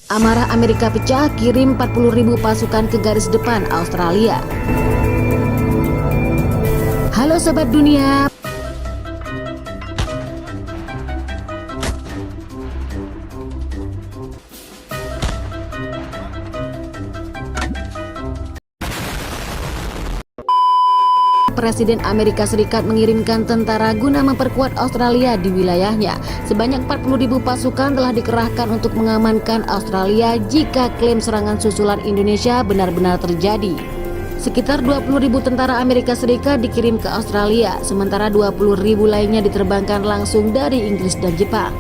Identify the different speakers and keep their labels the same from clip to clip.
Speaker 1: Amarah Amerika pecah, kirim 40.000 pasukan ke garis depan Australia. Halo Sobat Dunia. Presiden Amerika Serikat mengirimkan tentara guna memperkuat Australia di wilayahnya. Sebanyak 40.000 pasukan telah dikerahkan untuk mengamankan Australia jika klaim serangan susulan Indonesia benar-benar terjadi. Sekitar 20.000 tentara Amerika Serikat dikirim ke Australia, sementara 20.000 lainnya diterbangkan langsung dari Inggris dan Jepang.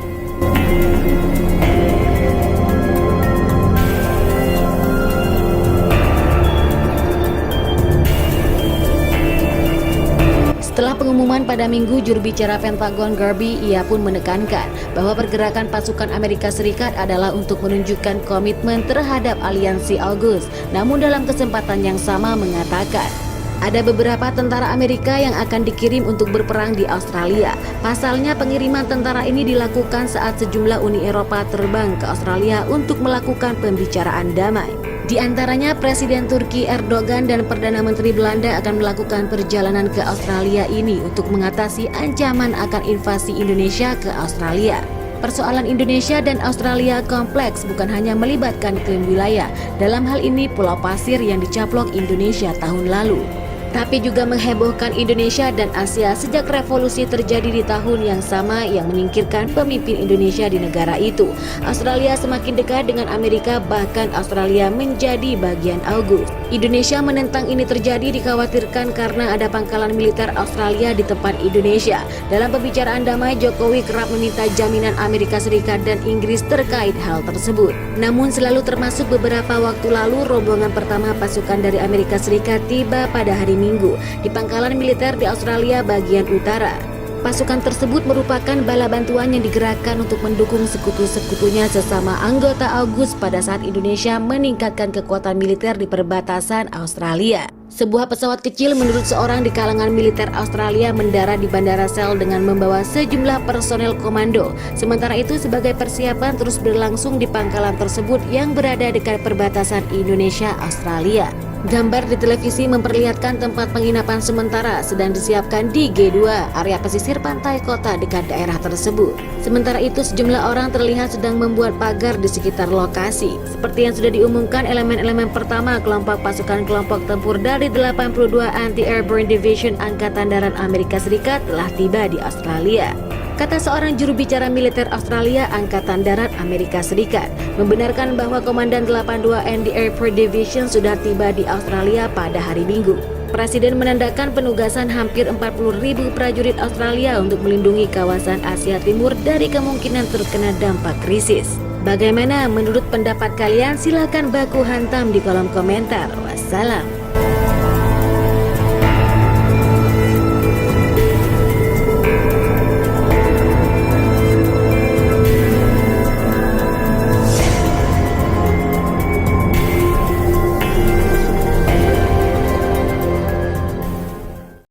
Speaker 1: Setelah pengumuman pada Minggu, juru bicara Pentagon Kirby, ia pun menekankan bahwa pergerakan pasukan Amerika Serikat adalah untuk menunjukkan komitmen terhadap aliansi AUKUS. Namun dalam kesempatan yang sama mengatakan, ada beberapa tentara Amerika yang akan dikirim untuk berperang di Australia. Pasalnya pengiriman tentara ini dilakukan saat sejumlah Uni Eropa terbang ke Australia untuk melakukan pembicaraan damai. Di antaranya Presiden Turki Erdogan dan Perdana Menteri Belanda akan melakukan perjalanan ke Australia ini untuk mengatasi ancaman akan invasi Indonesia ke Australia. Persoalan Indonesia dan Australia kompleks, bukan hanya melibatkan klaim wilayah. Dalam hal ini Pulau Pasir yang dicaplok Indonesia tahun lalu, tapi juga menghebohkan Indonesia dan Asia sejak revolusi terjadi di tahun yang sama yang menyingkirkan pemimpin Indonesia di negara itu. Australia semakin dekat dengan Amerika, bahkan Australia menjadi bagian AUKUS. Indonesia menentang ini terjadi dikhawatirkan karena ada pangkalan militer Australia di tempat Indonesia. Dalam pembicaraan damai, Jokowi kerap meminta jaminan Amerika Serikat dan Inggris terkait hal tersebut. Namun selalu termasuk beberapa waktu lalu, rombongan pertama pasukan dari Amerika Serikat tiba pada hari Minggu di pangkalan militer di Australia bagian utara. Pasukan tersebut merupakan bala bantuan yang digerakkan untuk mendukung sekutu-sekutunya sesama anggota AUKUS pada saat Indonesia meningkatkan kekuatan militer di perbatasan Australia. Sebuah pesawat kecil menurut seorang di kalangan militer Australia mendarat di Bandara Sale dengan membawa sejumlah personel komando. Sementara itu sebagai persiapan terus berlangsung di pangkalan tersebut yang berada dekat perbatasan Indonesia-Australia. Gambar di televisi memperlihatkan tempat penginapan sementara sedang disiapkan di G2, area pesisir pantai kota dekat daerah tersebut. Sementara itu sejumlah orang terlihat sedang membuat pagar di sekitar lokasi. Seperti yang sudah diumumkan, elemen-elemen pertama kelompok pasukan kelompok tempur dari 82 Anti-Airborne Division Angkatan Darat Amerika Serikat telah tiba di Australia. Kata seorang juru bicara militer Australia, Angkatan Darat Amerika Serikat membenarkan bahwa Komandan 82 Anti-Airborne Division sudah tiba di Australia pada hari Minggu. Presiden menandakan penugasan hampir 40.000 prajurit Australia untuk melindungi kawasan Asia Timur dari kemungkinan terkena dampak krisis. Bagaimana menurut pendapat kalian? Silahkan baku hantam di kolom komentar. Wassalam.